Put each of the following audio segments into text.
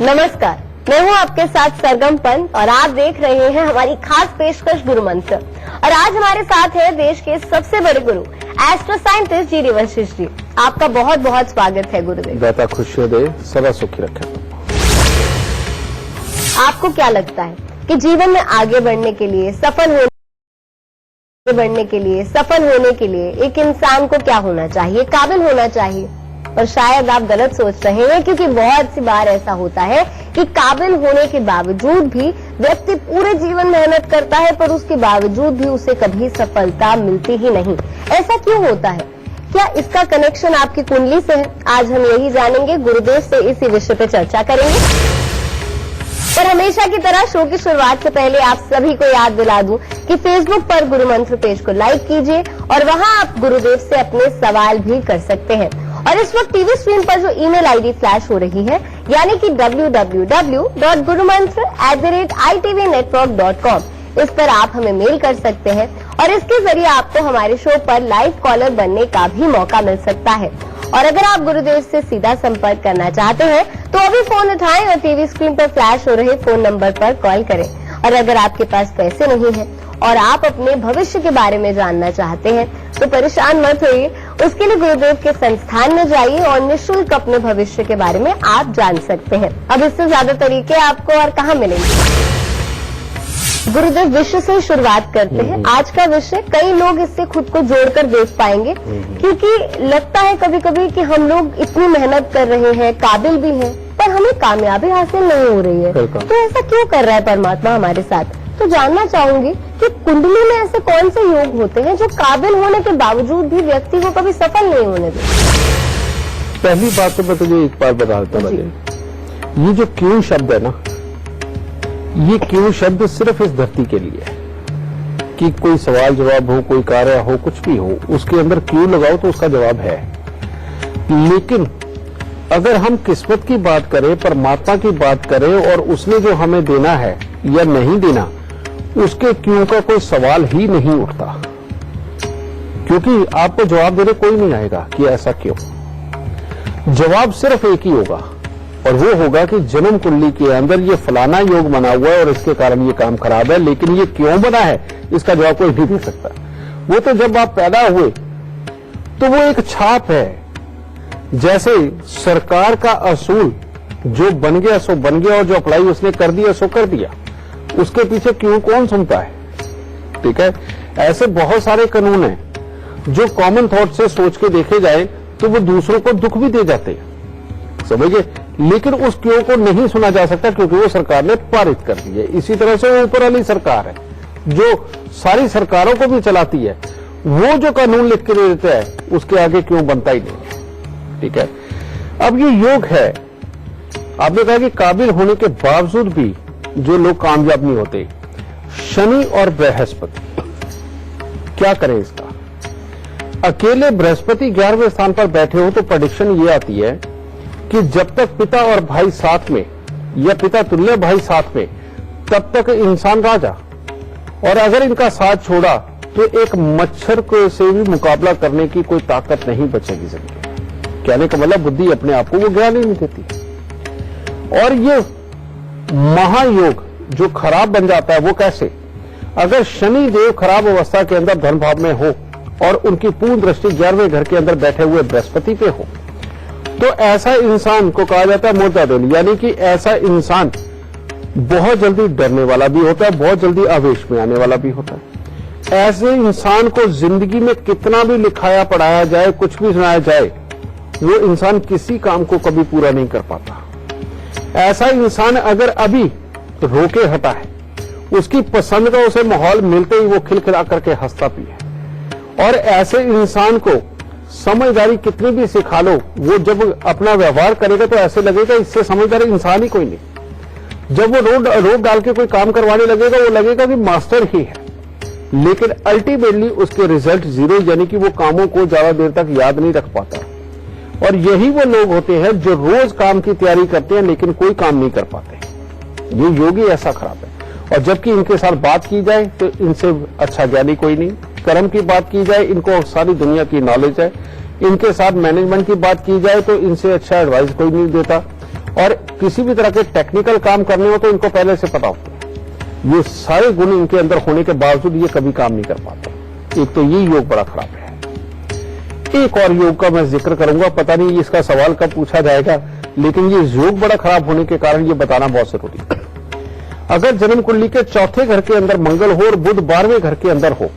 नमस्कार, मैं हूं आपके साथ सरगम पंत और आप देख रहे हैं हमारी खास पेशकश गुरु मंत्र। और आज हमारे साथ है देश के सबसे बड़े गुरु एस्ट्रो साइंटिस्ट जी वशिष्ठ जी। आपका बहुत बहुत स्वागत है गुरुदेव। दाता खुशियों दे, सदा सुखी रखे। आपको क्या लगता है कि जीवन में आगे बढ़ने के लिए, सफल होने के लिए एक इंसान को क्या होना चाहिए, काबिल होना चाहिए? और शायद आप गलत सोच रहे हैं, क्योंकि बहुत सी बार ऐसा होता है कि काबिल होने के बावजूद भी व्यक्ति पूरे जीवन मेहनत करता है, पर उसके बावजूद भी उसे कभी सफलता मिलती ही नहीं। ऐसा क्यों होता है? क्या इसका कनेक्शन आपकी कुंडली से है? आज हम यही जानेंगे, गुरुदेव से इसी विषय पर चर्चा करेंगे। पर हमेशा की तरह शो की शुरुआत से पहले आप सभी को याद दिला दूं कि फेसबुक पर गुरु मंत्र पेज को लाइक कीजिए और वहां आप गुरुदेव से अपने सवाल भी कर सकते हैं। और इस वक्त टीवी स्क्रीन पर जो ईमेल आईडी फ्लैश हो रही है, यानी कि www.gurumantra@itvnetwork.com, इस पर आप हमें मेल कर सकते हैं और इसके जरिए आपको हमारे शो पर लाइव कॉलर बनने का भी मौका मिल सकता है। और अगर आप गुरुदेव से सीधा संपर्क करना चाहते हैं तो अभी फोन उठाएं और टीवी स्क्रीन पर फ्लैश हो रहे फोन नंबर पर कॉल करें। और अगर आपके पास पैसे नहीं है और आप अपने भविष्य के बारे में जानना चाहते हैं तो परेशान मत होइए, उसके लिए गुरुदेव के संस्थान में जाइए और निःशुल्क अपने भविष्य के बारे में आप जान सकते हैं। अब इससे ज्यादा तरीके आपको और कहाँ मिलेंगे? गुरुदेव, विषय से शुरुआत करते हैं। आज का विषय, कई लोग इससे खुद को जोड़कर देख पाएंगे, क्योंकि लगता है कभी कभी कि हम लोग इतनी मेहनत कर रहे हैं, काबिल भी हैं, पर हमें कामयाबी हासिल नहीं हो रही है। तो ऐसा क्यों कर रहा है परमात्मा हमारे साथ? तो जानना चाहूंगी कि कुंडली में ऐसे कौन से योग होते हैं जो काबिल होने के बावजूद भी व्यक्ति को कभी सफल नहीं होने देते? पहली बात तो मैं तुझे एक बार बता देता हूँ, ये जो क्यों शब्द है ना, ये क्यों शब्द सिर्फ इस धरती के लिए है कि कोई सवाल जवाब हो, कोई कार्य हो, कुछ भी हो, उसके अंदर क्यों लगाओ तो उसका जवाब है। लेकिन अगर हम किस्मत की बात करें, परमात्मा की बात करें और उसने जो हमें देना है या नहीं देना, उसके क्यों का कोई सवाल ही नहीं उठता, क्योंकि आपको जवाब देने कोई नहीं आएगा कि ऐसा क्यों। जवाब सिर्फ एक ही होगा और वो होगा कि जन्म कुंडली के अंदर ये फलाना योग बना हुआ है और इसके कारण ये काम खराब है, लेकिन ये क्यों बना है इसका जवाब कोई नहीं दे सकता। वो तो जब आप पैदा हुए तो वो एक छाप है। जैसे सरकार का असूल जो बन गया सो बन गया और जो अप्लाई उसने कर दिया सो कर दिया, उसके पीछे क्यों कौन सुनता है? ठीक है, ऐसे बहुत सारे कानून हैं जो कॉमन थॉट से सोच के देखे जाए तो वो दूसरों को दुख भी दे जाते हैं, समझिए, लेकिन उस क्यों को नहीं सुना जा सकता क्योंकि वो सरकार ने पारित कर दी है। इसी तरह से वो ऊपर वाली सरकार है जो सारी सरकारों को भी चलाती है, वो जो कानून लिख के दे देता है उसके आगे क्यों बनता ही नहीं है। ठीक है, अब ये योग है। आपने कहा कि काबिल होने के बावजूद भी जो लोग कामयाब नहीं होते, शनि और बृहस्पति, क्या करें इसका? अकेले बृहस्पति 11वें स्थान पर बैठे हो तो प्रेडिक्शन ये आती है कि जब तक पिता और भाई साथ में या पिता तुल्य भाई साथ में, तब तक इंसान राजा, और अगर इनका साथ छोड़ा तो एक मच्छर को से भी मुकाबला करने की कोई ताकत नहीं बचेगी जिंदगी। कहने का मतलब बुद्धि अपने आप को वो ज्ञान ही नहीं देती। और ये महायोग जो खराब बन जाता है वो कैसे? अगर शनि देव खराब अवस्था के अंदर धन भाव में हो और उनकी पूर्ण दृष्टि 11वें घर के अंदर बैठे हुए बृहस्पति पे हो, तो ऐसा इंसान को कहा जाता है मोटा दिल, यानी कि ऐसा इंसान बहुत जल्दी डरने वाला भी होता है, बहुत जल्दी आवेश में आने वाला भी होता है। ऐसे इंसान को जिंदगी में कितना भी लिखाया पढ़ाया जाए, कुछ भी सुनाया जाए, वो इंसान किसी काम को कभी पूरा नहीं कर पाता। ऐसा इंसान अगर अभी रोके हटा है, उसकी पसंद का उसे माहौल मिलते ही वो खिलखिला करके हंसता भी है। और ऐसे इंसान को समझदारी कितनी भी सिखा लो, वो जब अपना व्यवहार करेगा तो ऐसे लगेगा इससे समझदार इंसान ही कोई नहीं। जब वो रोड डाल के कोई काम करवाने लगेगा, वो लगेगा कि मास्टर ही है, लेकिन अल्टीमेटली उसके रिजल्ट जीरो, यानी कि वो कामों को ज्यादा देर तक याद नहीं रख पाता। और यही वो लोग होते हैं जो रोज काम की तैयारी करते हैं लेकिन कोई काम नहीं कर पाते। ये योगी ऐसा खराब है। और जबकि इनके साथ बात की जाए तो इनसे अच्छा ज्ञानी कोई नहीं। कर्म की बात की जाए, इनको सारी दुनिया की नॉलेज है। इनके साथ मैनेजमेंट की बात की जाए तो इनसे अच्छा एडवाइस कोई नहीं देता। और किसी भी तरह के टेक्निकल काम करने हो तो इनको पहले से पता होता है। ये सारे गुण इनके अंदर होने के बावजूद ये कभी काम नहीं कर पाते। एक तो ये योग बड़ा खराब है। एक और योग का मैं जिक्र करूंगा, पता नहीं इसका सवाल कब पूछा जाएगा, लेकिन ये योग बड़ा खराब होने के कारण ये बताना बहुत जरूरी है। अगर जन्म कुंडली के चौथे घर के अंदर मंगल हो और बुध 12वें घर के अंदर हो,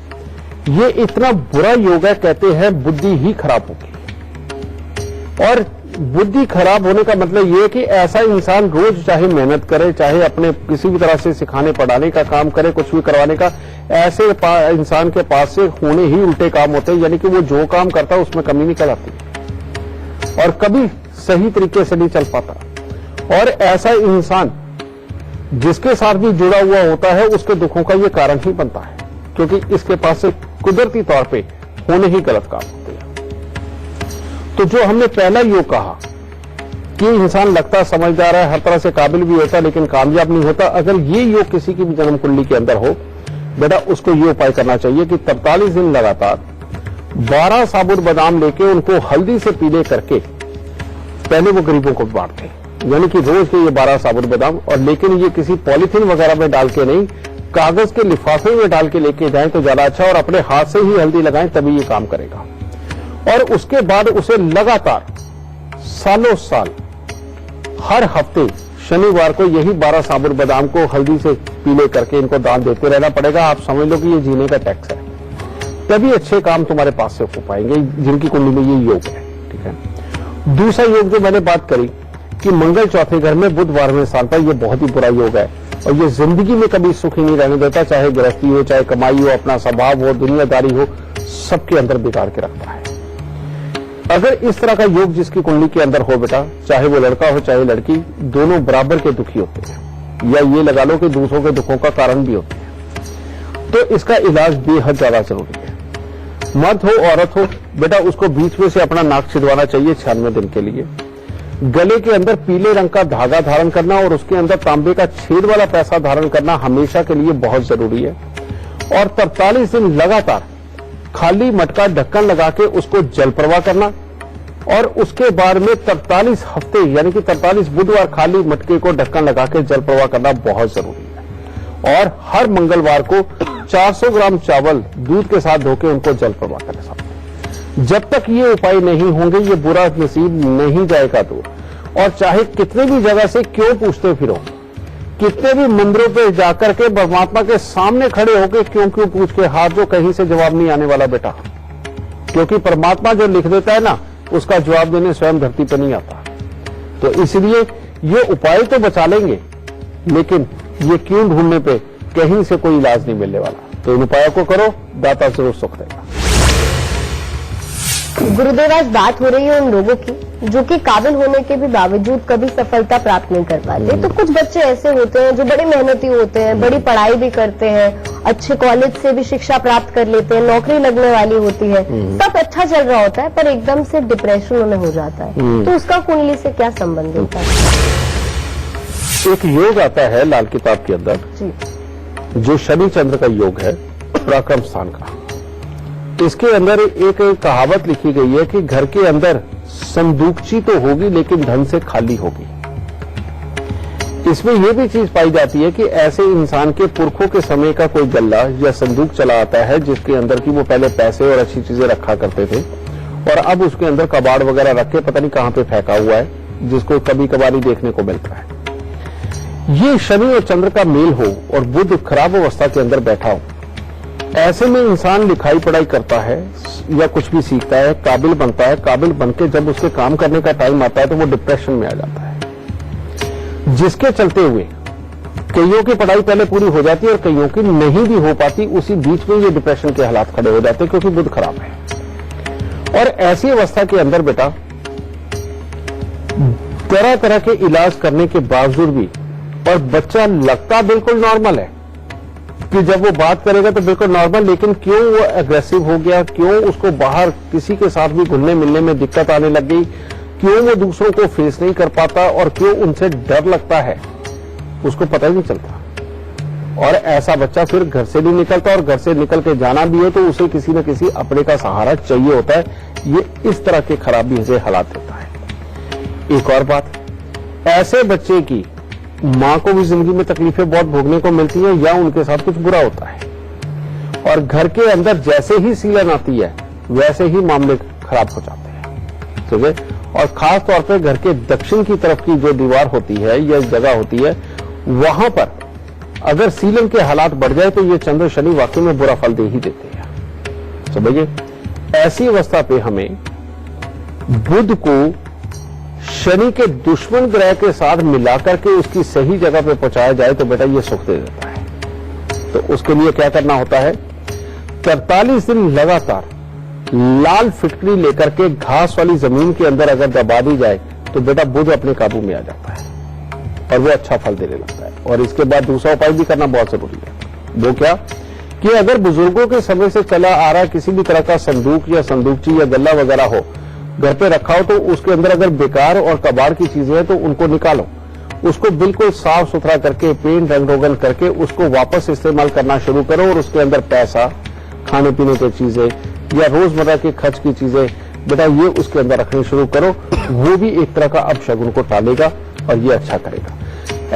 ये इतना बुरा योग है, कहते हैं बुद्धि ही खराब होगी। और बुद्धि खराब होने का मतलब ये है कि ऐसा इंसान रोज चाहे मेहनत करे, चाहे अपने किसी भी तरह से सिखाने पढ़ाने का काम करे, कुछ भी करवाने का, ऐसे इंसान के पास से होने ही उल्टे काम होते हैं। यानी कि वो जो काम करता है उसमें कमी निकल आती है और कभी सही तरीके से नहीं चल पाता। और ऐसा इंसान जिसके साथ भी जुड़ा हुआ होता है उसके दुखों का ये कारण ही बनता है, क्योंकि इसके पास से कुदरती तौर पे होने ही गलत काम होते हैं। तो जो हमने पहला योग कहा कि इंसान लगता समझदार है, हर तरह से काबिल भी होता है, लेकिन कामयाब नहीं होता, अगर ये योग किसी की भी जन्म कुंडली के अंदर हो, बेटा उसको ये उपाय करना चाहिए कि 43 दिन लगातार 12 साबुत बादाम लेके उनको हल्दी से पीले करके पहले वो गरीबों को बांटते हैं। यानी कि रोज के ये 12 साबुत बादाम, और लेकिन ये किसी पॉलीथीन वगैरह में डाल के नहीं, कागज के लिफाफे में डाल के लेके जाएं तो ज्यादा अच्छा, और अपने हाथ से ही हल्दी लगाएं तभी ये काम करेगा। और उसके बाद उसे लगातार सालों साल हर हफ्ते शनिवार को यही 12 साबुत बादाम को हल्दी से पीले करके इनको दान देते रहना पड़ेगा। आप समझ लो कि ये जीने का टैक्स है, तभी अच्छे काम तुम्हारे पास से हो पाएंगे जिनकी कुंडली में ये योग है। ठीक है। दूसरा योग जो मैंने बात करी कि मंगल चौथे घर में बुध 12वें स्थान पर, यह बहुत ही बुरा योग है और ये जिंदगी में कभी सुखी नहीं रहने देता, चाहे गृहस्थी हो, चाहे कमाई हो, अपना स्वभाव हो, दुनियादारी हो, सबके अंदर बिगाड़ के रखता है। अगर इस तरह का योग जिसकी कुंडली के अंदर हो बेटा, चाहे वो लड़का हो चाहे लड़की, दोनों बराबर के दुखी होते हैं, या ये लगा लो कि दूसरों के दुखों का कारण भी होते हैं। तो इसका इलाज बेहद ज्यादा जरूरी है। मर्द हो औरत हो बेटा, उसको बीच में से अपना नाक छिदवाना चाहिए 96 दिन के लिए। गले के अंदर पीले रंग का धागा धारण करना और उसके अंदर तांबे का छेद वाला पैसा धारण करना हमेशा के लिए बहुत जरूरी है। और 43 दिन लगातार खाली मटका ढक्कन लगा के उसको जल प्रवाह करना, और उसके बाद में 43 हफ्ते यानी कि 43 बुधवार खाली मटके को ढक्कन लगा के जल प्रवाह करना बहुत जरूरी है। और हर मंगलवार को 400 ग्राम चावल दूध के साथ धोके उनको जल प्रवाह करना सकते। जब तक ये उपाय नहीं होंगे ये बुरा नसीब नहीं जाएगा दूर। और चाहे कितने भी जगह से क्यों पूछते फिरो, कितने भी मंदिरों पे जाकर के परमात्मा के सामने खड़े होकर क्यों क्यों पूछ के हाथ, जो कहीं से जवाब नहीं आने वाला बेटा, क्योंकि परमात्मा जो लिख देता है ना उसका जवाब देने स्वयं धरती पर नहीं आता। तो इसलिए ये उपाय तो बचा लेंगे, लेकिन ये क्यों ढूंढने पे कहीं से कोई इलाज नहीं मिलने वाला। तो इन उपायों को करो, दाता जरूर सुख देगा। गुरुदेव, आज बात हो रही है उन लोगों की जो कि काबिल होने के भी बावजूद कभी सफलता प्राप्त नहीं कर पाते। तो कुछ बच्चे ऐसे होते हैं जो बड़े मेहनती होते हैं, बड़ी पढ़ाई भी करते हैं, अच्छे कॉलेज से भी शिक्षा प्राप्त कर लेते हैं, नौकरी लगने वाली होती है, सब अच्छा चल रहा होता है, पर एकदम से डिप्रेशन उन्हें हो जाता है। तो उसका कुंडली से क्या संबंध होता है? एक योग आता है लाल किताब के अंदर जी, जो शनि चंद्र का योग है, पराक्रम स्थान का। इसके अंदर एक कहावत लिखी गई है कि घर के अंदर संदूकची तो होगी लेकिन धन से खाली होगी। इसमें यह भी चीज पाई जाती है कि ऐसे इंसान के पुरखों के समय का कोई गल्ला या संदूक चला आता है जिसके अंदर की वो पहले पैसे और अच्छी चीजें रखा करते थे, और अब उसके अंदर कबाड़ वगैरह रख के पता नहीं कहां पे फेंका हुआ है, जिसको कभी कभार ही देखने को मिलता है। ये शनि और चंद्र का मेल हो और बुध खराब अवस्था के अंदर बैठा हो, ऐसे में इंसान लिखाई पढ़ाई करता है या कुछ भी सीखता है, काबिल बनता है, काबिल बनके जब उसके काम करने का टाइम आता है तो वो डिप्रेशन में आ जाता है, जिसके चलते हुए कईयों की पढ़ाई पहले पूरी हो जाती है और कईयों की नहीं भी हो पाती। उसी बीच में ये डिप्रेशन के हालात खड़े हो जाते हैं क्योंकि बुध खराब है। और ऐसी अवस्था के अंदर बेटा तरह तरह के इलाज करने के बावजूद भी, और बच्चा लगता बिल्कुल नॉर्मल है कि जब वो बात करेगा तो बिल्कुल नॉर्मल, लेकिन क्यों वो एग्रेसिव हो गया, क्यों उसको बाहर किसी के साथ भी घुलने मिलने में दिक्कत आने लग गई, क्यों वो दूसरों को फेस नहीं कर पाता और क्यों उनसे डर लगता है, उसको पता ही नहीं चलता। और ऐसा बच्चा फिर घर से नहीं निकलता, और घर से निकल के जाना भी हो तो उसे किसी न किसी अपने का सहारा चाहिए होता है। ये इस तरह के खराबी से हालात होता है। एक और बात ऐसे बच्चे की मां को भी जिंदगी में तकलीफें बहुत भोगने को मिलती हैं या उनके साथ कुछ बुरा होता है, और घर के अंदर जैसे ही सीलन आती है वैसे ही मामले खराब हो जाते हैं। ठीक है, और खास तौर पे घर के दक्षिण की तरफ की जो दीवार होती है या जगह होती है, वहां पर अगर सीलन के हालात बढ़ जाए तो ये चंद्र शनि वाकई में बुरा फल दे ही देते हैं। समझिए, ऐसी अवस्था पे हमें बुध को शनि के दुश्मन ग्रह के साथ मिलाकर के उसकी सही जगह पे पहुंचाया जाए तो बेटा ये सुख दे देता है। तो उसके लिए क्या करना होता है, 43 दिन लगातार लाल फिटकरी लेकर के घास वाली जमीन के अंदर अगर दबा दी जाए तो बेटा बुध अपने काबू में आ जाता है और वो अच्छा फल देने लगता है। और इसके बाद दूसरा उपाय भी करना बहुत जरूरी है। वो क्या कि अगर बुजुर्गों के समय से चला आ रहा किसी भी तरह का संदूक या संदूकची या गल्ला वगैरह हो, घर पे रखा हो, तो उसके अंदर अगर बेकार और कबाड़ की चीजें हैं तो उनको निकालो, उसको बिल्कुल साफ सुथरा करके पेंट रंग रोगन करके उसको वापस इस्तेमाल करना शुरू करो। और उसके अंदर पैसा, खाने पीने की चीजें या रोजमर्रा के खर्च की चीजें बेटा ये उसके अंदर रखनी शुरू करो। वो भी एक तरह का अपशगुन को टालेगा और ये अच्छा करेगा।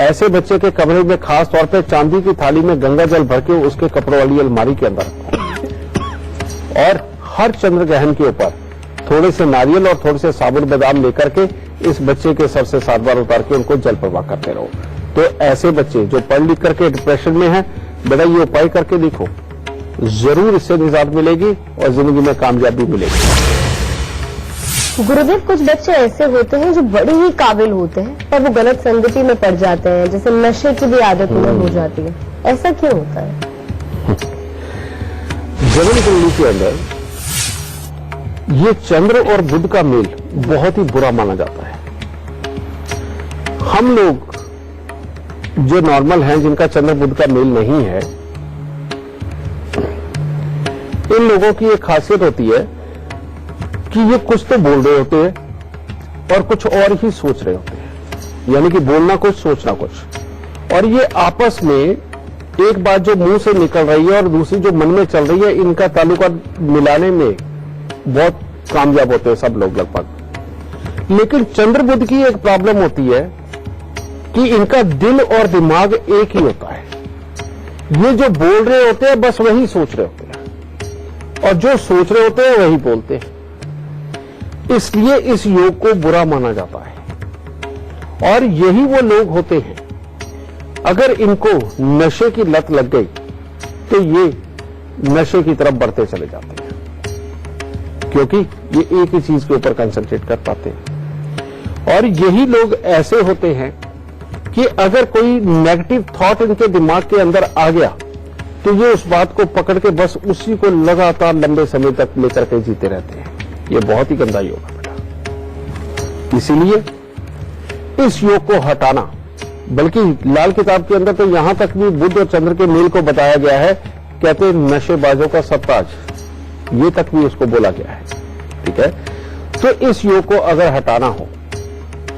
ऐसे बच्चे के कमरे में खास तौर पे चांदी की थाली में गंगा जल भर के उसके कपड़ों वाली अलमारी के अंदर रखो और हर चंद्र ग्रहण के ऊपर थोड़े से नारियल और थोड़े से साबुत बादाम लेकर के इस बच्चे के सर से 7 बार उतार के उनको जल प्रवाह करते रहो। तो ऐसे बच्चे जो पढ़ लिख करके डिप्रेशन में हैं, बेटा ये उपाय करके देखो, जरूर इससे निजात मिलेगी और जिंदगी में कामयाबी मिलेगी। गुरुदेव, कुछ बच्चे ऐसे होते हैं जो बड़े ही काबिल होते हैं पर वो गलत संगति में पड़ जाते हैं, जैसे नशे की भी आदत उन्हें हो जाती है, ऐसा क्यों होता है? जन्म कुंडली के अंदर ये चंद्र और बुध का मेल बहुत ही बुरा माना जाता है। हम लोग जो नॉर्मल हैं, जिनका चंद्र बुध का मेल नहीं है, इन लोगों की एक खासियत होती है कि ये कुछ तो बोल रहे होते हैं और कुछ और ही सोच रहे होते हैं, यानी कि बोलना कुछ सोचना कुछ। और ये आपस में एक बात जो मुंह से निकल रही है और दूसरी जो मन में चल रही है, इनका ताल्लुका मिलाने में बहुत कामयाब होते हैं सब लोग लगभग। लेकिन चंद्र बुध की एक प्रॉब्लम होती है कि इनका दिल और दिमाग एक ही होता है। ये जो बोल रहे होते हैं बस वही सोच रहे होते हैं और जो सोच रहे होते हैं वही बोलते हैं। इसलिए इस योग को बुरा माना जाता है। और यही वो लोग होते हैं, अगर इनको नशे की लत लग गई तो ये नशे की तरफ बढ़ते चले जाते हैं, क्योंकि ये एक ही चीज के ऊपर कंसंट्रेट कर पाते हैं। और यही लोग ऐसे होते हैं कि अगर कोई नेगेटिव थॉट इनके दिमाग के अंदर आ गया तो ये उस बात को पकड़ के बस उसी को लगातार लंबे समय तक लेकर के जीते रहते हैं। ये बहुत ही गंदा योग है बेटा। इसीलिए इस योग को हटाना, बल्कि लाल किताब के अंदर तो यहां तक भी बुध और चंद्र के मेल को बताया गया है, कहते हैं नशेबाजों का सत्ताज, ये तक भी उसको बोला गया है। ठीक है, तो इस योग को अगर हटाना हो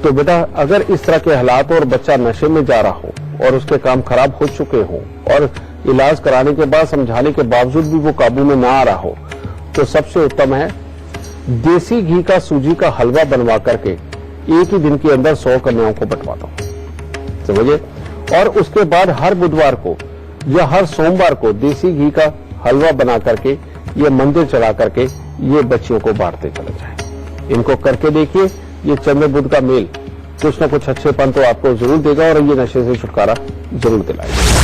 तो बेटा अगर इस तरह के हालात और बच्चा नशे में जा रहा हो और उसके काम खराब हो चुके हो और इलाज कराने के बाद समझाने के बावजूद भी वो काबू में ना आ रहा हो, तो सबसे उत्तम है देसी घी का सूजी का हलवा बनवा करके एक ही दिन के अंदर 100 कन्याओं को बंटवा दो, समझिए। और उसके बाद हर बुधवार को या हर सोमवार को देसी घी का हलवा बना करके ये मंदिर चढ़ा करके ये बच्चियों को बांटते चले जाएं। इनको करके देखिए, ये चंद्र बुध का मेल कुछ न कुछ अच्छेपन तो आपको जरूर देगा और ये नशे से छुटकारा जरूर दिलाएगा।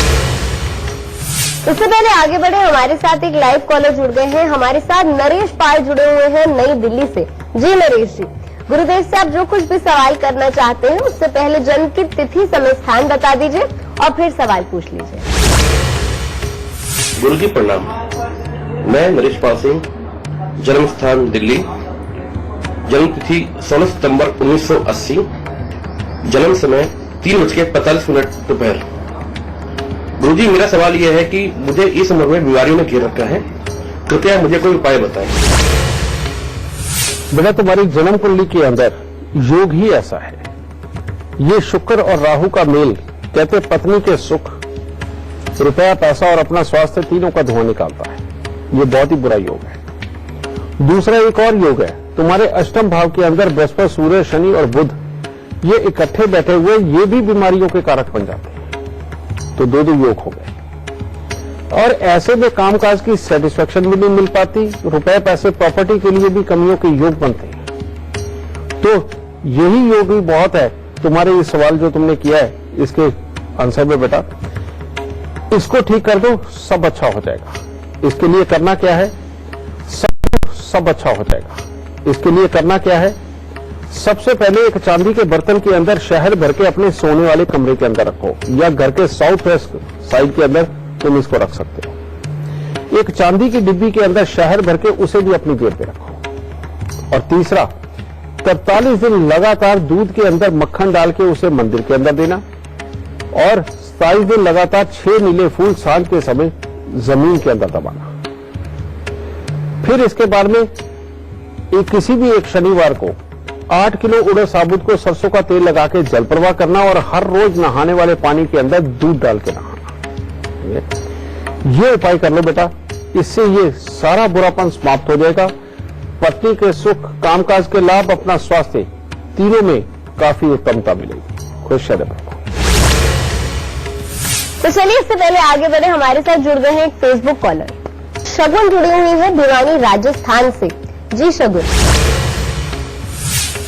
इससे पहले आगे बढ़े, हमारे साथ एक लाइव कॉलर जुड़ गए हैं। हमारे साथ नरेश पाल जुड़े हुए हैं नई दिल्ली से। जी नरेश जी, गुरुदेव से आप जो कुछ भी सवाल करना चाहते हैं उससे पहले जन्म की तिथि, समय, स्थान बता दीजिए और फिर सवाल पूछ लीजिए। गुरु जी प्रणाम। मैं नरेश पाल सिंह, जन्म स्थान दिल्ली, जन्म तिथि 16 सितंबर 1980, जन्म समय 3:45 दोपहर। गुरु जी, मेरा सवाल यह है कि मुझे इस उम्र में बीमारियों ने घेर रखा है, तो क्या मुझे कोई उपाय बताएं? बेटा तुम्हारी जन्म कुंडली के अंदर योग ही ऐसा है। ये शुक्र और राहु का मेल, कहते पत्नी के सुख, रुपया, पैसा और अपना स्वास्थ्य तीनों का धुआं निकालता है। ये बहुत ही बुरा योग है। दूसरा एक और योग है, तुम्हारे अष्टम भाव के अंदर बृहस्पति, सूर्य, शनि और बुध, ये इकट्ठे बैठे हुए ये भी बीमारियों के कारक बन जाते हैं। तो दो योग हो गए, और ऐसे में कामकाज की सेटिस्फेक्शन भी नहीं मिल पाती, रुपए पैसे प्रॉपर्टी के लिए भी कमियों के योग बनते हैं। तो यही योग ही बहुत है। तुम्हारे ये सवाल जो तुमने किया है इसके आंसर में बेटा, इसको ठीक कर दो, सब अच्छा हो जाएगा। इसके लिए करना क्या है? सब अच्छा हो जाएगा। इसके लिए करना क्या है? सबसे पहले एक चांदी के बर्तन के अंदर शहद भर के अपने सोने वाले कमरे के अंदर रखो, या घर के साउथ वेस्ट साइड के अंदर तुम इसको रख सकते हो। एक चांदी की डिब्बी के अंदर शहद भर के उसे भी अपनी जेब पे रखो। और तीसरा, 43 दिन लगातार दूध के अंदर मक्खन डाल के उसे मंदिर के अंदर देना, और 27 दिन लगातार 6 नीले फूल सांझ के समय जमीन के अंदर दबाना। फिर इसके बाद में किसी भी एक शनिवार को 8 किलो उड़द साबुत को सरसों का तेल लगा के जल प्रवाह करना, और हर रोज नहाने वाले पानी के अंदर दूध डाल के नहाना। ये उपाय कर लो बेटा, इससे ये सारा बुरापन समाप्त हो जाएगा। पत्नी के सुख, कामकाज के लाभ, अपना स्वास्थ्य, तीनों में काफी उत्तमता मिलेगी। खुश रहो। तो चलिए इससे पहले आगे बढ़े, हमारे साथ जुड़ गए हैं एक फेसबुक कॉलर शगुन, जुड़ी हुई है भिवानी राजस्थान से। जी शगुन,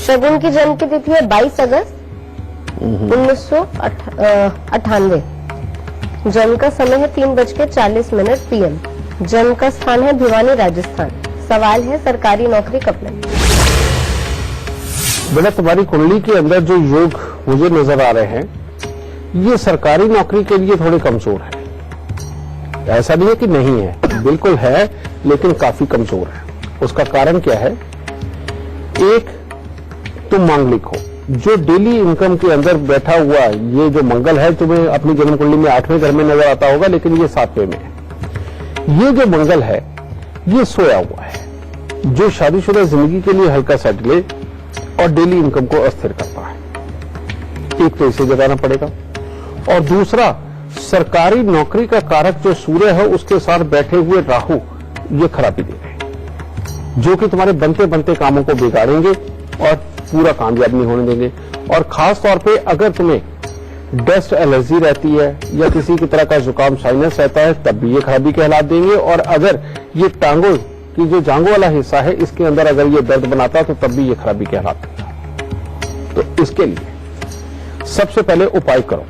शगुन की जन्म की तिथि है 22 अगस्त 1998। जन्म का समय है 3:40 PM। जन्म का स्थान है भिवानी राजस्थान। सवाल है सरकारी नौकरी कब लगी? बेटा तुम्हारी कुंडली के अंदर जो योग मुझे नजर आ रहे हैं, ये सरकारी नौकरी के लिए थोड़े कमजोर है। ऐसा नहीं है कि नहीं है, बिल्कुल है, लेकिन काफी कमजोर है। उसका कारण क्या है? एक, तुम मांगलिक हो, जो डेली इनकम के अंदर बैठा हुआ ये जो मंगल है, तुम्हें अपनी जन्म कुंडली में 8वें घर में नजर आता होगा, लेकिन ये 7वें में है। ये जो मंगल है ये सोया हुआ है, जो शादीशुदा जिंदगी के लिए हल्का सा डिले और डेली इनकम को अस्थिर करता है। एक तो इसे जगाना पड़ेगा, और दूसरा, सरकारी नौकरी का कारक जो सूर्य है उसके साथ बैठे हुए राहु ये खराबी दे रहे हैं, जो कि तुम्हारे बनते बनते कामों को बिगाड़ेंगे और पूरा कामयाब नहीं होने देंगे। और खास तौर पे अगर तुम्हें डस्ट एलर्जी रहती है या किसी की तरह का जुकाम साइनस रहता है, तब भी ये खराबी के हालात देंगे। और अगर ये टांगों की जो जांघों वाला हिस्सा है इसके अंदर अगर ये दर्द बनाता है तो तब भी ये खराबी के हालात देगा। तो इसके लिए सबसे पहले उपाय करो,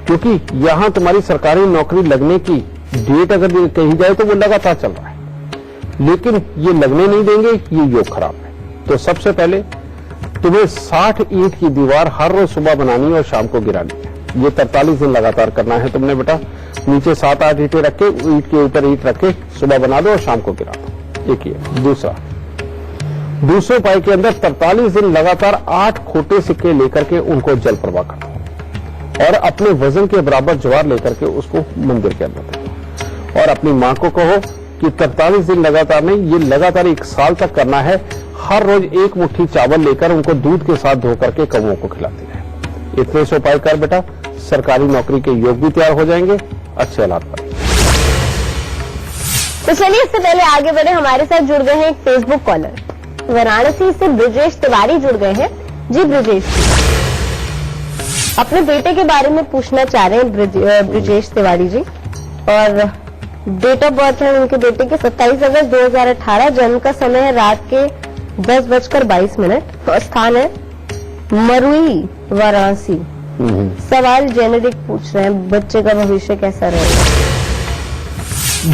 क्योंकि यहां तुम्हारी सरकारी नौकरी लगने की डेट अगर कही जाए तो वो लगातार चल रहा है, लेकिन ये लगने नहीं देंगे, ये योग खराब है। तो सबसे पहले तुम्हें 60 ईंट की दीवार हर रोज सुबह बनानी और शाम को गिरानी है। ये 43 दिन लगातार करना है तुमने बेटा। नीचे 7-8 ईंटें रख के ईंट के ऊपर ईंट रख के सुबह बना दो और शाम को गिरा दो। एक ये। दूसरे उपाय के अंदर 43 दिन लगातार 8 खोटे सिक्के लेकर के उनको जल प्रवाह कर दो, और अपने वजन के बराबर ज्वार लेकर के उसको मंदिर के अंदर दे दो। और अपनी मां को कहो कि 43 दिन लगातार नहीं, ये लगातार 1 साल तक करना है। हर रोज 1 मुट्ठी चावल लेकर उनको दूध के साथ धो करके कौओं को खिलाती रहे। इतने से उपाय कर बेटा, सरकारी नौकरी के योग भी तैयार हो जाएंगे, अच्छे हालात पर। तो चलिए इससे पहले आगे बढ़े, हमारे साथ जुड़ गए हैं एक फेसबुक कॉलर वाराणसी से ब्रिजेश तिवारी जुड़ गए हैं। जी ब्रिजेश, अपने बेटे के बारे में पूछना चाह रहे हैं ब्रिजेश तिवारी जी, और डेट ऑफ बर्थ है उनके बेटे के 27 अगस्त 2018। जन्म का समय है रात के 10:22, और स्थान है मरुई वाराणसी। सवाल जेनेटिक पूछ रहे हैं, बच्चे का भविष्य कैसा रहेगा?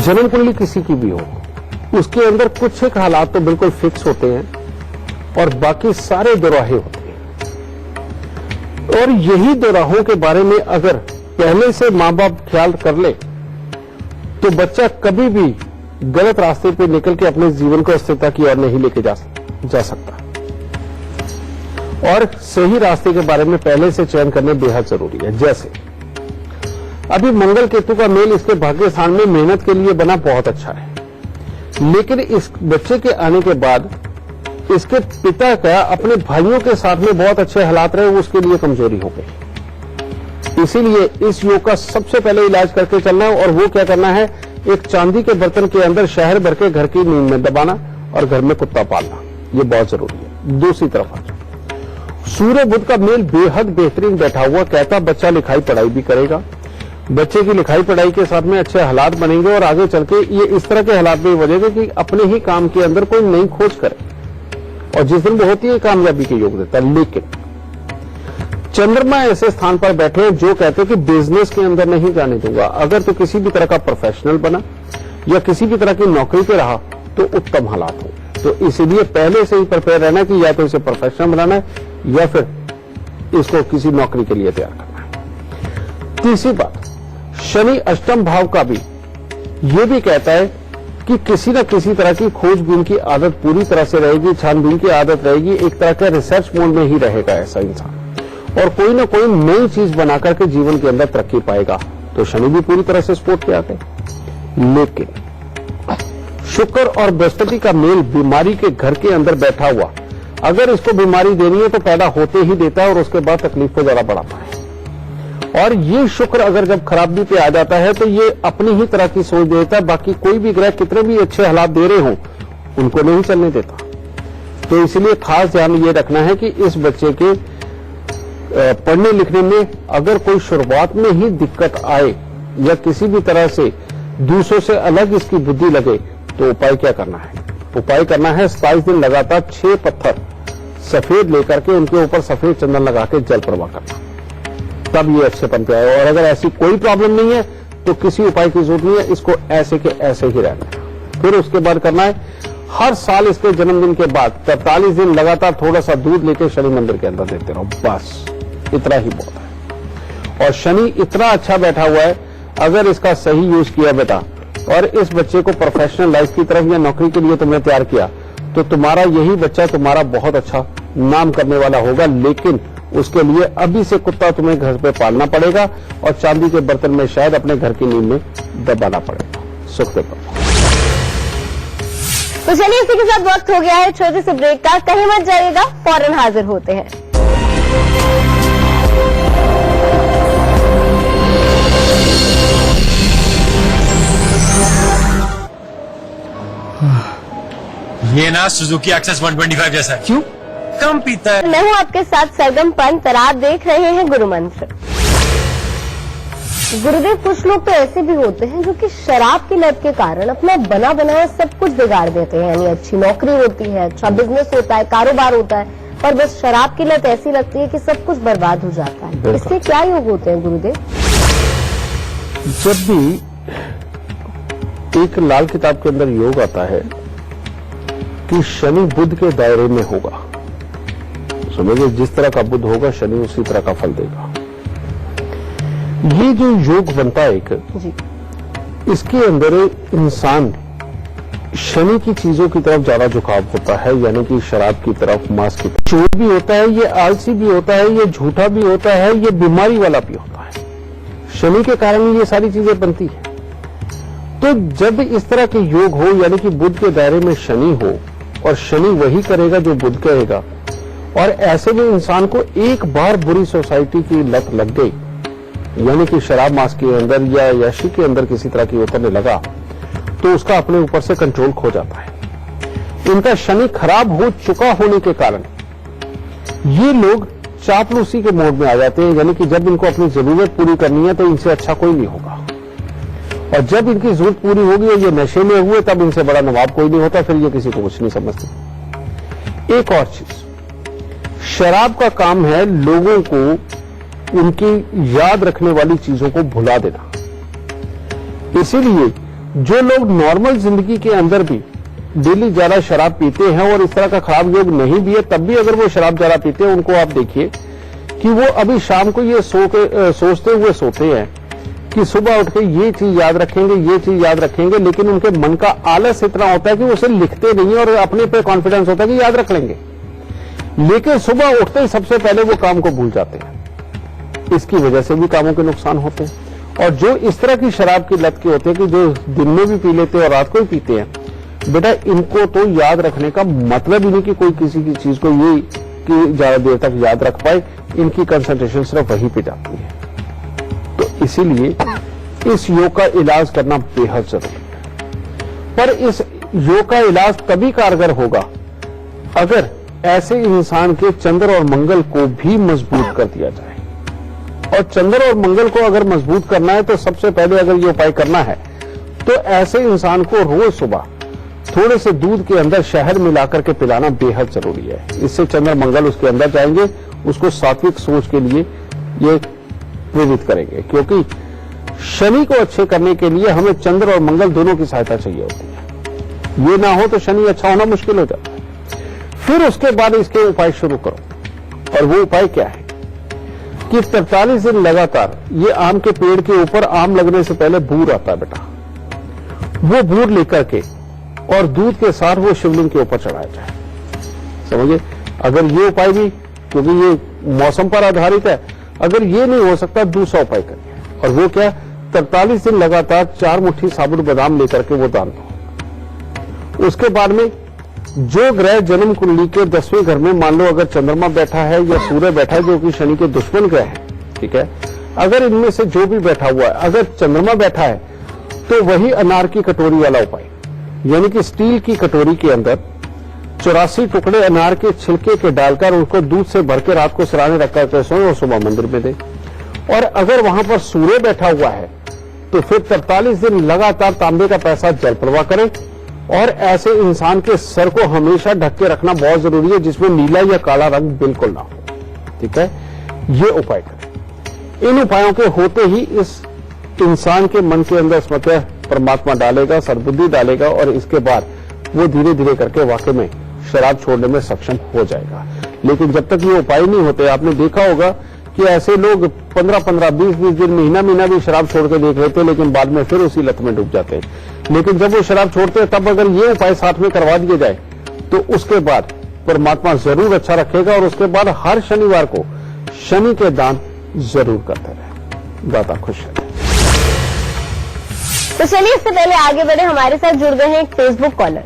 जन्म कुंडली किसी की भी हो, उसके अंदर कुछ एक हालात तो बिल्कुल फिक्स होते हैं और बाकी सारे दोराहे होते हैं। और यही दोराहों के बारे में अगर पहले से मां बाप ख्याल कर ले तो बच्चा कभी भी गलत रास्ते पे निकल के अपने जीवन को स्थिरता की ओर नहीं लेके जा सकता। और सही रास्ते के बारे में पहले से चयन करने बेहद जरूरी है। जैसे अभी मंगल केतु का मेल इसके भाग्य स्थान में मेहनत के लिए बना बहुत अच्छा है, लेकिन इस बच्चे के आने के बाद इसके पिता का अपने भाइयों के साथ में बहुत अच्छे हालात रहे, उसके लिए कमजोरी हो गई। इसीलिए इस योग का सबसे पहले इलाज करके चलना है, और वो क्या करना है, एक चांदी के बर्तन के अंदर शहद भर के घर की नींद में दबाना और घर में कुत्ता पालना, ये बहुत जरूरी है। दूसरी तरफ सूर्य बुध का मेल बेहद बेहतरीन बैठा हुआ, कहता बच्चा लिखाई पढ़ाई भी करेगा, बच्चे की लिखाई पढ़ाई के साथ में अच्छे हालात बनेंगे और आगे चल के ये इस तरह के हालात भी बनेंगे कि अपने ही काम के अंदर कोई नई खोज करे और जिस दिन वो होती है कामयाबी के योग देता है। लेकिन चंद्रमा ऐसे स्थान पर बैठे हैं जो कहते हैं कि बिजनेस के अंदर नहीं जाने दूंगा। अगर तो किसी भी तरह का प्रोफेशनल बना या किसी भी तरह की नौकरी पे रहा तो उत्तम हालात हो। तो इसीलिए पहले से ही प्रिपेयर रहना कि या तो इसे प्रोफेशनल बनाना है या फिर इसको किसी नौकरी के लिए तैयार करना है। तीसरी बात, शनि अष्टम भाव का भी ये भी कहता है कि किसी न किसी तरह की खोजबीन की आदत पूरी तरह से रहेगी, छानबीन की आदत रहेगी, एक तरह का रिसर्च मोड में ही रहेगा ऐसा इंसान और कोई ना कोई नई चीज बनाकर के जीवन के अंदर तरक्की पाएगा। तो शनि भी पूरी तरह से सपोर्ट किया गया। लेकिन शुक्र और बृहस्पति का मेल बीमारी के घर के अंदर बैठा हुआ, अगर इसको बीमारी देनी है तो पैदा होते ही देता है और उसके बाद तकलीफ को ज्यादा बढ़ाता है। और ये शुक्र अगर जब खराबी पे आ जाता है तो ये अपनी ही तरह की सोच देता है, बाकी कोई भी ग्रह कितने भी अच्छे हालात दे रहे हों उनको नहीं चलने देता। तो इसलिए खास ध्यान ये रखना है कि इस बच्चे के पढ़ने लिखने में अगर कोई शुरुआत में ही दिक्कत आए या किसी भी तरह से दूसरों से अलग इसकी बुद्धि लगे तो उपाय क्या करना है? उपाय करना है 27 दिन लगातार 6 पत्थर सफेद लेकर के उनके ऊपर सफेद चंदन लगा के जल प्रवाह करना, तब ये अच्छेपन पे आए। और अगर ऐसी कोई प्रॉब्लम नहीं है तो किसी उपाय की जरूरत नहीं है, इसको ऐसे के ऐसे ही रहना है। फिर उसके बाद करना है हर साल इसके जन्मदिन के बाद 43 दिन लगातार थोड़ा सा दूध लेके शनि मंदिर के अंदर देते रहो, बस इतना ही बहुत है। और शनि इतना अच्छा बैठा हुआ है, अगर इसका सही यूज किया बेटा और इस बच्चे को प्रोफेशनल लाइफ की तरफ या नौकरी के लिए तुमने तैयार किया तो तुम्हारा यही बच्चा तुम्हारा बहुत अच्छा नाम करने वाला होगा। लेकिन उसके लिए अभी से कुत्ता तुम्हें घर पे पालना पड़ेगा और चांदी के बर्तन में शायद अपने घर की नींव में दबाना पड़ेगा। सुख के पास। तो चलिए इसी के साथ वक्त हो गया है छोटे से ब्रेक का, कहीं मत जाइएगा, फौरन हाजिर होते हैं। ये ना सुजुकी एक्सेस 125 जैसा है। क्यों? कम पीता है। मैं हूं आपके साथ सरगम पंत और आप देख रहे हैं गुरु मंत्र। गुरुदेव, कुछ लोग तो ऐसे भी होते हैं जो कि शराब की लत के कारण अपना बना बनाया सब कुछ बिगाड़ देते हैं। यानी अच्छी नौकरी होती है, अच्छा बिजनेस होता है, कारोबार होता है, पर बस शराब की लत ऐसी लगती है कि सब कुछ बर्बाद हो जाता है। इससे क्या योग होते हैं गुरुदेव? जब भी एक लाल किताब के अंदर योग आता है कि शनि बुध के दायरे में होगा, समझिए जिस तरह का बुध होगा शनि उसी तरह का फल देगा। ये जो योग बनता है एक जी, इसके अंदर इंसान शनि की चीजों की तरफ ज्यादा झुकाव होता है, यानी कि शराब की तरफ, मांस की तरफ। चोर भी होता है, ये आलसी भी होता है, ये झूठा भी होता है, ये बीमारी वाला भी होता है। शनि के कारण ये सारी चीजें बनती है। तो जब इस तरह के योग हो, यानी कि बुध के दायरे में शनि हो और शनि वही करेगा जो बुध करेगा, और ऐसे में इंसान को एक बार बुरी सोसाइटी की लत लग गई, यानी कि शराब मांस के अंदर या यशी के अंदर किसी तरह की उतरने लगा, तो उसका अपने ऊपर से कंट्रोल खो जाता है। इनका शनि खराब हो चुका होने के कारण ये लोग चापलूसी के मोड में आ जाते हैं, यानी कि जब इनको अपनी जरूरत पूरी करनी है तो इनसे अच्छा कोई नहीं होगा, और जब इनकी जरूरत पूरी होगी और ये नशे में हुए तब इनसे बड़ा नवाब कोई नहीं होता, फिर ये किसी को कुछ नहीं समझते। एक और चीज, शराब का काम है लोगों को उनकी याद रखने वाली चीजों को भुला देना। इसीलिए जो लोग नॉर्मल जिंदगी के अंदर भी डेली ज्यादा शराब पीते हैं और इस तरह का खराब योग नहीं भी है तब भी अगर वो शराब ज्यादा पीते हैं, उनको आप देखिए कि वो अभी शाम को ये सोचते हुए सोते हैं कि सुबह उठ के ये चीज याद रखेंगे, ये चीज याद रखेंगे, लेकिन उनके मन का आलस इतना होता है कि वो उसे लिखते नहीं है और अपने पे कॉन्फिडेंस होता है कि याद रख लेंगे, लेकिन सुबह उठते ही सबसे पहले वो काम को भूल जाते हैं। इसकी वजह से भी कामों के नुकसान होते हैं। और जो इस तरह की शराब की लत के होते हैं कि जो दिन में भी पी लेते हैं और रात को भी पीते हैं, बेटा इनको तो याद रखने का मतलब ही नहीं कि कोई किसी की चीज को ये कि ज्यादा देर तक याद रख पाए, इनकी कंसंट्रेशन सिर्फ वहीं पे जाती है। तो इसीलिए इस योग का इलाज करना बेहद जरूरी है। पर इस योग का इलाज तभी कारगर होगा अगर ऐसे इंसान के चंद्र और मंगल को भी मजबूत कर दिया जाए। और चंद्र और मंगल को अगर मजबूत करना है तो सबसे पहले अगर ये उपाय करना है तो ऐसे इंसान को रोज सुबह थोड़े से दूध के अंदर शहद मिलाकर के पिलाना बेहद जरूरी है। इससे चंद्र मंगल उसके अंदर जाएंगे, उसको सात्विक सोच के लिए ये प्रेरित करेंगे, क्योंकि शनि को अच्छे करने के लिए हमें चंद्र और मंगल दोनों की सहायता चाहिए होती है। ये ना हो तो शनि अच्छा होना मुश्किल हो जाता है। फिर उसके बाद इसके उपाय शुरू करो। और वो उपाय क्या है कि 43 दिन लगातार ये आम के पेड़ के ऊपर आम लगने से पहले बूर आता है बेटा, वो बूर लेकर के और दूध के साथ वो शिवलिंग के ऊपर चढ़ाया जाए। समझिए, अगर ये उपाय भी, क्योंकि ये मौसम पर आधारित है, अगर ये नहीं हो सकता दूसरा उपाय करिए। और वो क्या, 43 दिन लगातार 4 मुट्ठी साबुत बादाम लेकर के वो दान दो। उसके बाद में जो ग्रह जन्म कुंडली के 10वें घर में, मान लो अगर चंद्रमा बैठा है या सूर्य बैठा है जो कि शनि के दुश्मन ग्रह है, ठीक है, अगर इनमें से जो भी बैठा हुआ है, अगर चंद्रमा बैठा है तो वही अनार की कटोरी वाला उपाय, यानी कि स्टील की कटोरी के अंदर 84 टुकड़े अनार के छिलके के डालकर उनको दूध से भर के रात को सिराने रखकर के सोए और सुबह मंदिर में दे। और अगर वहां पर सूर्य बैठा हुआ है तो फिर 43 दिन लगातार तांबे का पैसा जल प्रवाह करें। और ऐसे इंसान के सर को हमेशा ढक के रखना बहुत जरूरी है, जिसमें नीला या काला रंग बिल्कुल ना हो। ठीक है, ये उपाय करें। इन उपायों के होते ही इस इंसान के मन के अंदर स्वतः परमात्मा डालेगा, सद्बुद्धि डालेगा, और इसके बाद वो धीरे धीरे करके वाकई में शराब छोड़ने में सक्षम हो जाएगा। लेकिन जब तक ये उपाय नहीं होते, आपने देखा होगा कि ऐसे लोग 15-15, 20-20 दिन, महीना भी शराब छोड़ के देख लेते, लेकिन बाद में फिर उसी लत में डूब जाते हैं। लेकिन जब वो शराब छोड़ते हैं तब अगर ये उपाय साथ में करवा दिए जाए तो उसके बाद परमात्मा जरूर अच्छा रखेगा। और उसके बाद हर शनिवार को शनि के दान जरूर करते रहे। दाता खुश है। तो चलिए, इससे पहले आगे बढ़े, हमारे साथ जुड़ गए हैं एक फेसबुक कॉलर।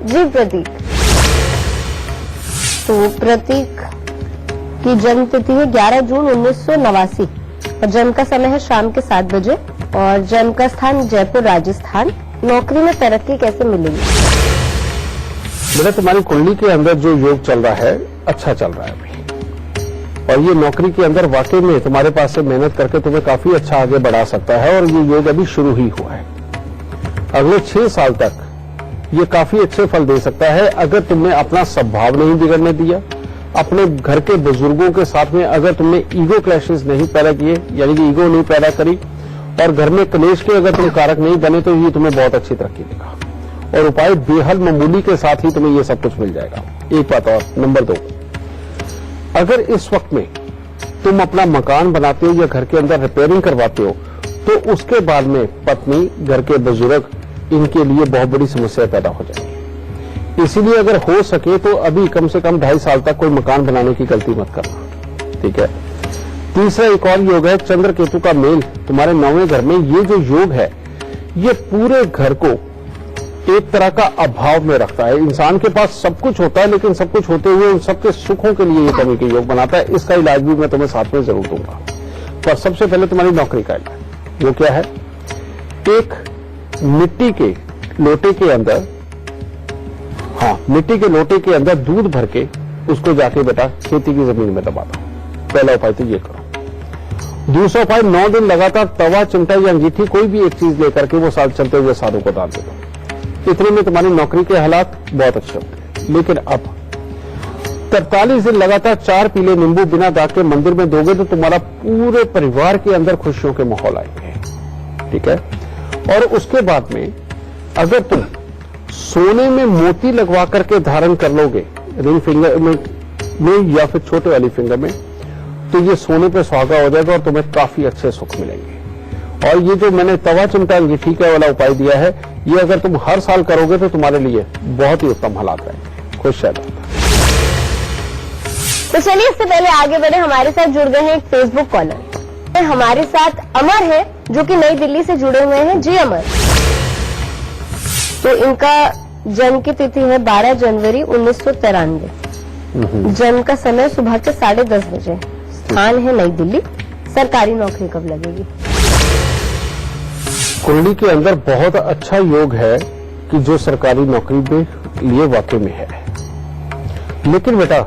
जी प्रतीक। तो प्रतीक की जन्म तिथि है 11 जून 1989 और जन्म का समय है शाम के 7 बजे और जन्म का स्थान जयपुर राजस्थान। नौकरी में तरक्की कैसे मिलेगी? बेटा, तुम्हारी कुंडली के अंदर जो योग चल रहा है अच्छा चल रहा है अभी, और ये नौकरी के अंदर वाकई में तुम्हारे पास से मेहनत करके तुम्हें काफी अच्छा आगे बढ़ा सकता है। और ये योग अभी शुरू ही हुआ है। अगले 6 साल तक ये काफी अच्छे फल दे सकता है अगर तुमने अपना स्वभाव नहीं बिगड़ने दिया, अपने घर के बुजुर्गों के साथ में अगर तुमने ईगो क्लैशेस नहीं पैदा किए, यानी कि ईगो नहीं पैदा करी, और घर में कलेश के अगर तुम कारक नहीं बने, तो ये तुम्हें बहुत अच्छी तरक्की देगा। और उपाय बेहद मामूली के साथ ही तुम्हें ये सब कुछ मिल जाएगा। एक बात और, नंबर 2, अगर इस वक्त में तुम अपना मकान बनाते हो या घर के अंदर रिपेयरिंग करवाते हो, तो उसके बाद में पत्नी, घर के बुजुर्ग, इनके लिए बहुत बड़ी समस्या पैदा हो जाएगी। इसीलिए अगर हो सके तो अभी कम से कम 2.5 साल तक कोई मकान बनाने की गलती मत करना। ठीक है। तीसरा एक और योग है चंद्र केतु का मेल तुम्हारे 9वें घर में। ये जो योग है ये पूरे घर को एक तरह का अभाव में रखता है। इंसान के पास सब कुछ होता है, लेकिन सब कुछ होते हुए उन सबके सुखों के लिए ये कमी के योग बनाता है। इसका इलाज भी मैं तुम्हें साथ में जरूर दूंगा। पर सबसे पहले तुम्हारी नौकरी का इलाज वो क्या है, एक मिट्टी के लोटे के अंदर, मिट्टी के लोटे के अंदर दूध भर के उसको जाके बेटा खेती की जमीन में दबा दो। पहला उपाय तो ये करो। दूसरा उपाय 9 दिन लगातार तवा, चिमटा या अंगीठी कोई भी एक चीज लेकर के वो साल चलते हुए साधु को दान दे दो। इतने में तुम्हारी नौकरी के हालात बहुत अच्छे होते हैं। लेकिन अब 43 दिन लगातार 4 पीले नींबू बिना दाग के मंदिर में दोगे तो तुम्हारा पूरे परिवार के अंदर खुशियों के माहौल आएंगे। ठीक है। और उसके बाद में अगर तुम सोने में मोती लगवा करके धारण कर लोगे, रिंग फिंगर में या फिर छोटे वाली फिंगर में, तो ये सोने पे सुहागा हो जाएगा और तुम्हें काफी अच्छे सुख मिलेंगे। और ये जो मैंने तवा, चिमटा, अंगीठी का वाला उपाय दिया है, ये अगर तुम हर साल करोगे तो तुम्हारे लिए बहुत ही उत्तम हालात रहेंगे। खुश रहना। तो चलिए, इससे पहले आगे बढ़े, हमारे साथ जुड़ गए हैं एक फेसबुक कॉलर। हमारे साथ अमर है जो कि नई दिल्ली से जुड़े हुए हैं। जी अमर। तो इनका जन्म की तिथि है 12 जनवरी 1993। जन्म का समय सुबह के 10:30 बजे। स्थान है नई दिल्ली। सरकारी नौकरी कब लगेगी? कुंडली के अंदर बहुत अच्छा योग है कि जो सरकारी नौकरी के लिए वाकई में है। लेकिन बेटा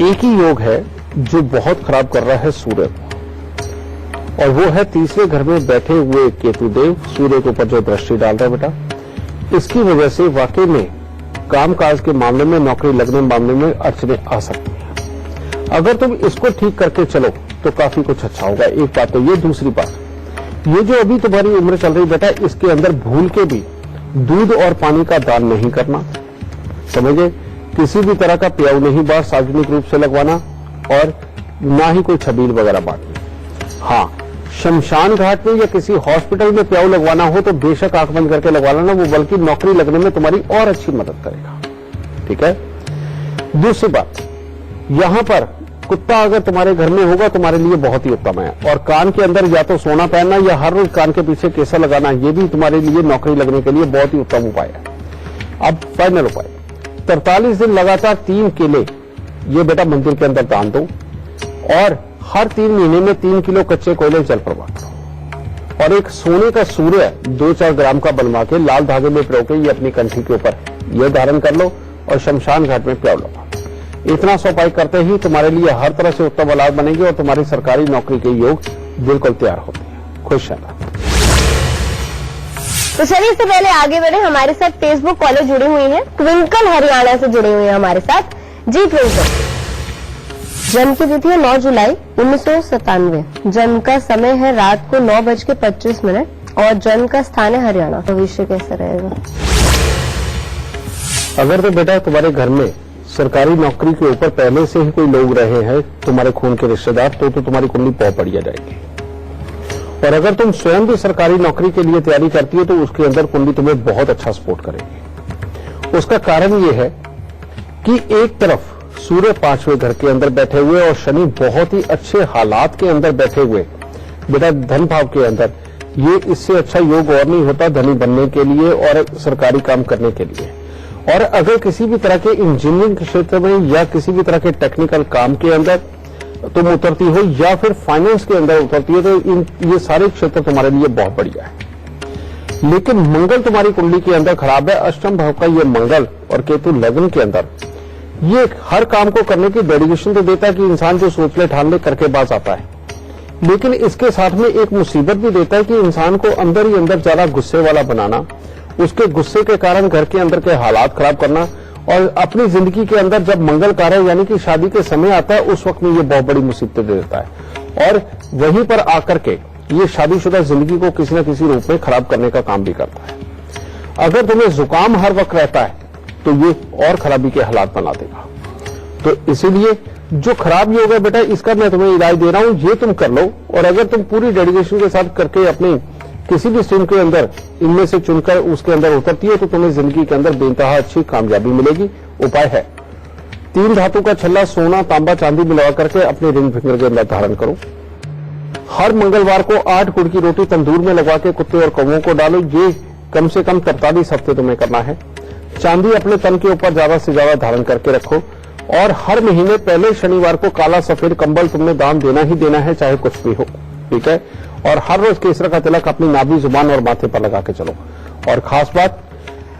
एक ही योग है जो बहुत खराब कर रहा है सूर्य को, और वो है तीसरे घर में बैठे हुए केतुदेव सूर्य के ऊपर जो दृष्टि डाल रहा है बेटा। इसकी वजह से वाकई में कामकाज के मामले में, नौकरी लगने मामले में अड़चने आ सकती है। अगर तुम इसको ठीक करके चलो तो काफी कुछ अच्छा होगा। एक बात तो ये, दूसरी बात, ये जो अभी तुम्हारी उम्र चल रही बेटा, इसके अंदर भूल के भी दूध और पानी का दान नहीं करना, समझे? किसी भी तरह का प्याऊ नहीं बाहर सार्वजनिक रूप से लगवाना, और ना ही कोई छबील वगैरह बांटना। हाँ, शमशान घाट में या किसी हॉस्पिटल में प्याऊ लगवाना हो तो बेशक आंख बंद करके लगवा लेना, वो बल्कि नौकरी लगने में तुम्हारी और अच्छी मदद करेगा। ठीक है? दूसरी बात, यहां पर कुत्ता अगर तुम्हारे घर में होगा तुम्हारे लिए बहुत ही उत्तम है, और कान के अंदर या तो सोना पहनना या हर रोज कान के पीछे केसर लगाना, ये भी तुम्हारे लिए नौकरी लगने के लिए बहुत ही उत्तम उपाय है। अब फाइनल उपाय, 43 दिन लगातार 3 केले ये बेटा मंदिर के अंदर दान दो, और हर 3 महीने में 3 किलो कच्चे कोयले जल प्रवाह करो, और एक सोने का सूर्य 2-4 ग्राम का बनवा के लाल धागे में पिरो के ये अपनी कंठी के ऊपर ये धारण कर लो, और शमशान घाट में प्याऊ लगाओ। इतना सा उपाय करते ही तुम्हारे लिए हर तरह से उत्तम औलाद बनेगी, और तुम्हारी सरकारी नौकरी के योग बिल्कुल तैयार होते हैं। खुश रहना। तो चलिए, इससे पहले आगे बढ़े, हमारे साथ फेसबुक कॉलर जुड़ी हुई है, ट्विंकल हरियाणा से जुड़ी हुई है हमारे साथ। जी ट्विंकल, जन्म की तिथि है 9 जुलाई 1997, जन्म का समय है रात को 9:25, और जन्म का स्थान है हरियाणा। भविष्य कैसा रहेगा? अगर तो बेटा तुम्हारे घर में सरकारी नौकरी के ऊपर पहले से ही कोई लोग रहे हैं, तुम्हारे खून के रिश्तेदार, तो तुम्हारी कुंडली बहुत बढ़िया जाएगी। और अगर तुम स्वयं भी सरकारी नौकरी के लिए तैयारी करती हो तो उसके अंदर कुंडली तुम्हें बहुत अच्छा सपोर्ट करेगी। उसका कारण यह है कि एक तरफ सूर्य 5वें घर के अंदर बैठे हुए और शनि बहुत ही अच्छे हालात के अंदर बैठे हुए बेटा धन भाव के अंदर, ये इससे अच्छा योग और नहीं होता धनी बनने के लिए और सरकारी काम करने के लिए। और अगर किसी भी तरह के इंजीनियरिंग के क्षेत्र में या किसी भी तरह के टेक्निकल काम के अंदर तुम उतरती हो या फिर फाइनेंस के अंदर उतरती हो, तो ये सारे क्षेत्र तुम्हारे लिए बहुत बढ़िया है। लेकिन मंगल तुम्हारी कुंडली के अंदर खराब है। अष्टम भाव का ये मंगल और केतु लग्न के अंदर, ये हर काम को करने की डेडिकेशन तो देता है कि इंसान जो सोच ले ठान ले करके बाज आता है, लेकिन इसके साथ में एक मुसीबत भी देता है कि इंसान को अंदर ही अंदर ज्यादा गुस्से वाला बनाना, उसके गुस्से के कारण घर के अंदर के हालात खराब करना, और अपनी जिंदगी के अंदर जब मंगल कार्य यानी कि शादी के समय आता है उस वक्त में ये बहुत बड़ी मुसीबतें दे देता है, और वहीं पर आकर के ये शादीशुदा जिंदगी को किसी न किसी रूप में खराब करने का काम भी करता है। अगर तुम्हें जुकाम हर वक्त रहता है तो ये और खराबी के हालात बना देगा। तो इसीलिए जो खराब योग है बेटा, इसका मैं तुम्हें इलाज दे रहा हूं, ये तुम कर लो। और अगर तुम पूरी डेडिकेशन के साथ करके अपने किसी भी स्ट्रीम के अंदर इनमें से चुनकर उसके अंदर उतरती है तो तुम्हें जिंदगी के अंदर बेइंतहा अच्छी कामयाबी मिलेगी। उपाय है 3 धातु का छल्ला सोना, तांबा, चांदी मिलवा करके अपने रिंग फिंगर के अंदर धारण करो। हर मंगलवार को 8 गुड़ की रोटी तंदूर में लगा के कुत्ते और कौवों को डालो। ये कम से कम 43 हफ्ते तुम्हें करना है। चांदी अपने तन के ऊपर ज्यादा से ज्यादा धारण करके रखो, और हर महीने पहले शनिवार को काला सफेद कंबल तुमने दान देना ही देना है, चाहे कुछ भी हो। ठीक है? और हर रोज केसर का तिलक अपनी नाभि, जुबान और माथे पर लगा के चलो। और खास बात,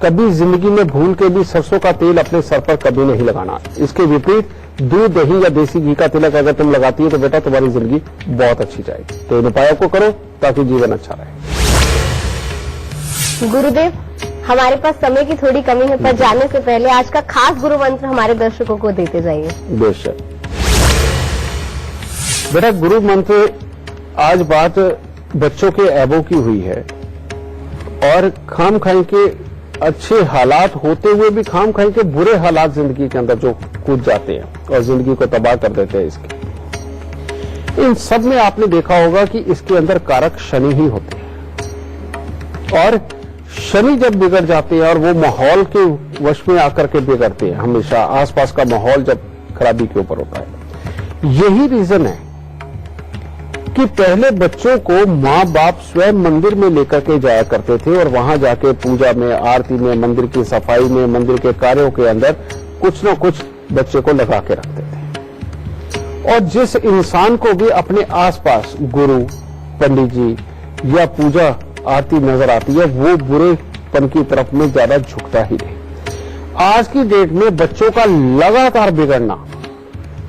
कभी जिंदगी में भूल के भी सरसों का तेल अपने सर पर कभी नहीं लगाना। इसके विपरीत दूध, दही या देसी घी का तिलक अगर तुम लगाती हो तो बेटा तुम्हारी जिंदगी बहुत अच्छी जाएगी। तो इन उपायों को करो ताकि जीवन अच्छा रहे। गुरुदेव, हमारे पास समय की थोड़ी कमी है, पर जाने से पहले आज का खास गुरु मंत्र हमारे दर्शकों को देते जाइए। बेशक बेटा, गुरु मंत्र, आज बात बच्चों के ऐबों की हुई है, और खाम खाई के अच्छे हालात होते हुए भी खाम खाई के बुरे हालात जिंदगी के अंदर जो कूद जाते हैं और जिंदगी को तबाह कर देते हैं, इसके इन सब में आपने देखा होगा कि इसके अंदर कारक शनि ही होते हैं। और शनि जब बिगड़ जाते हैं और वो माहौल के वश में आकर के बिगड़ते हैं, हमेशा आसपास का माहौल जब खराबी के ऊपर होता है। यही रीजन है कि पहले बच्चों को माँ बाप स्वयं मंदिर में लेकर के जाया करते थे, और वहां जाके पूजा में, आरती में, मंदिर की सफाई में, मंदिर के कार्यों के अंदर कुछ न कुछ बच्चे को लगा के रखते थे। और जिस इंसान को भी अपने आसपास गुरु, पंडित जी या पूजा आरती नजर आती है, वो बुरेपन की तरफ में ज्यादा झुकता ही नहीं। आज की डेट में बच्चों का लगातार बिगड़ना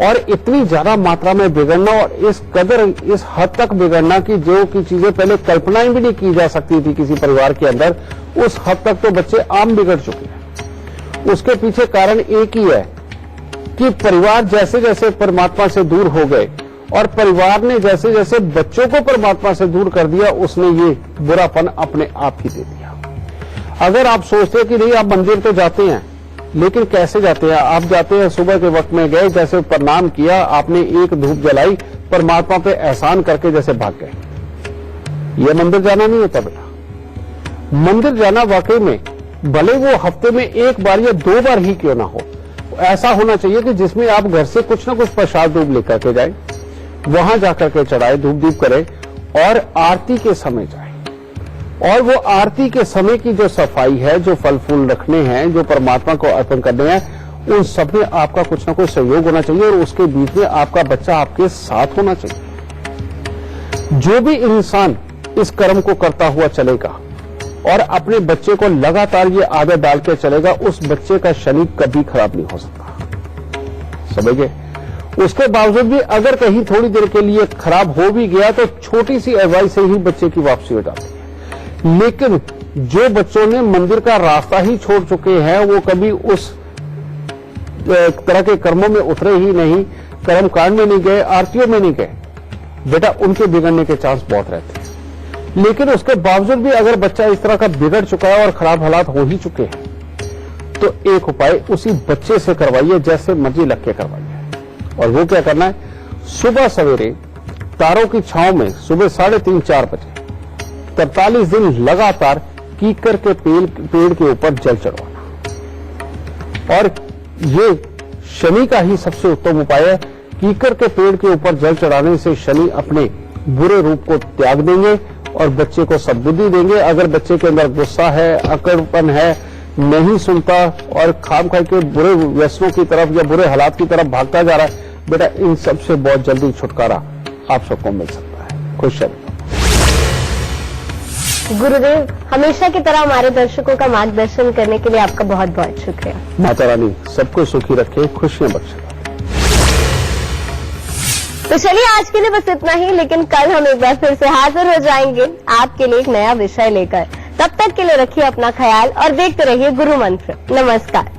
और इतनी ज्यादा मात्रा में बिगड़ना और इस कदर इस हद तक बिगड़ना कि जो की चीजें पहले कल्पनाएं भी नहीं की जा सकती थी किसी परिवार के अंदर, उस हद तक तो बच्चे आम बिगड़ चुके हैं। उसके पीछे कारण एक ही है कि परिवार जैसे जैसे परमात्मा से दूर हो गए और परिवार ने जैसे जैसे बच्चों को परमात्मा से दूर कर दिया, उसने ये बुरापन अपने आप ही दे दिया। अगर आप सोचते हैं कि नहीं आप मंदिर तो जाते हैं, लेकिन कैसे जाते हैं? आप जाते हैं सुबह के वक्त में गए, जैसे प्रणाम किया, आपने एक धूप जलाई, परमात्मा पे एहसान करके जैसे भाग गए। यह मंदिर जाना नहीं होता बेटा। मंदिर जाना वाकई में भले वो हफ्ते में एक बार या 2 बार ही क्यों ना हो, ऐसा होना चाहिए कि जिसमें आप घर से कुछ ना कुछ प्रसाद धूप लेकर के जाए, वहां जाकर के चढ़ाए, धूप दीप करें और आरती के समय जाए। और वो आरती के समय की जो सफाई है, जो फल फूल रखने हैं, जो परमात्मा को अर्पण करने हैं, उन सब में आपका कुछ ना कुछ सहयोग होना चाहिए और उसके बीच में आपका बच्चा आपके साथ होना चाहिए। जो भी इंसान इस कर्म को करता हुआ चलेगा और अपने बच्चे को लगातार ये आदत डाल के चलेगा, उस बच्चे का शनि कभी खराब नहीं हो सकता। समझ गए? उसके बावजूद भी अगर कहीं थोड़ी देर के लिए खराब हो भी गया तो छोटी सी एडवाइस से ही बच्चे की वापसी हो जाती है। लेकिन जो बच्चों ने मंदिर का रास्ता ही छोड़ चुके हैं, वो कभी उस तरह के कर्मों में उतरे ही नहीं, कर्म कांड में नहीं गए, आरतियों में नहीं गए, बेटा उनके बिगड़ने के चांस बहुत रहते हैं। लेकिन उसके बावजूद भी अगर बच्चा इस तरह का बिगड़ चुका है और खराब हालात हो ही चुके हैं, तो एक उपाय उसी बच्चे से करवाइए, जैसे मर्जी लग के करवाइए। और वो क्या करना है? सुबह सवेरे तारों की छांव में सुबह 3:30-4 बजे 43 दिन लगातार कीकर के पेड़ के ऊपर जल चढ़वाना। और ये शनि का ही सबसे उत्तम उपाय है। कीकर के पेड़ के ऊपर जल चढ़ाने से शनि अपने बुरे रूप को त्याग देंगे और बच्चे को सद्बुद्धि देंगे। अगर बच्चे के अंदर गुस्सा है, अकड़पन है, नहीं सुनता और खाम खाई के बुरे व्यसनों की तरफ या बुरे हालात की तरफ भागता जा रहा है, बेटा इन सबसे बहुत जल्दी छुटकारा आप सबको मिल सकता है। खुश रहिए। गुरुदेव, हमेशा की तरह हमारे दर्शकों का मार्गदर्शन करने के लिए आपका बहुत बहुत शुक्रिया। माता रानी सबको सुखी रखे, खुशियां बख्शे। तो चलिए आज के लिए बस इतना ही, लेकिन कल हम एक बार फिर से हाजिर हो जाएंगे आपके लिए एक नया विषय लेकर। तब तक के लिए रखिए अपना ख्याल और देखते रहिए गुरु मंत्र। नमस्कार।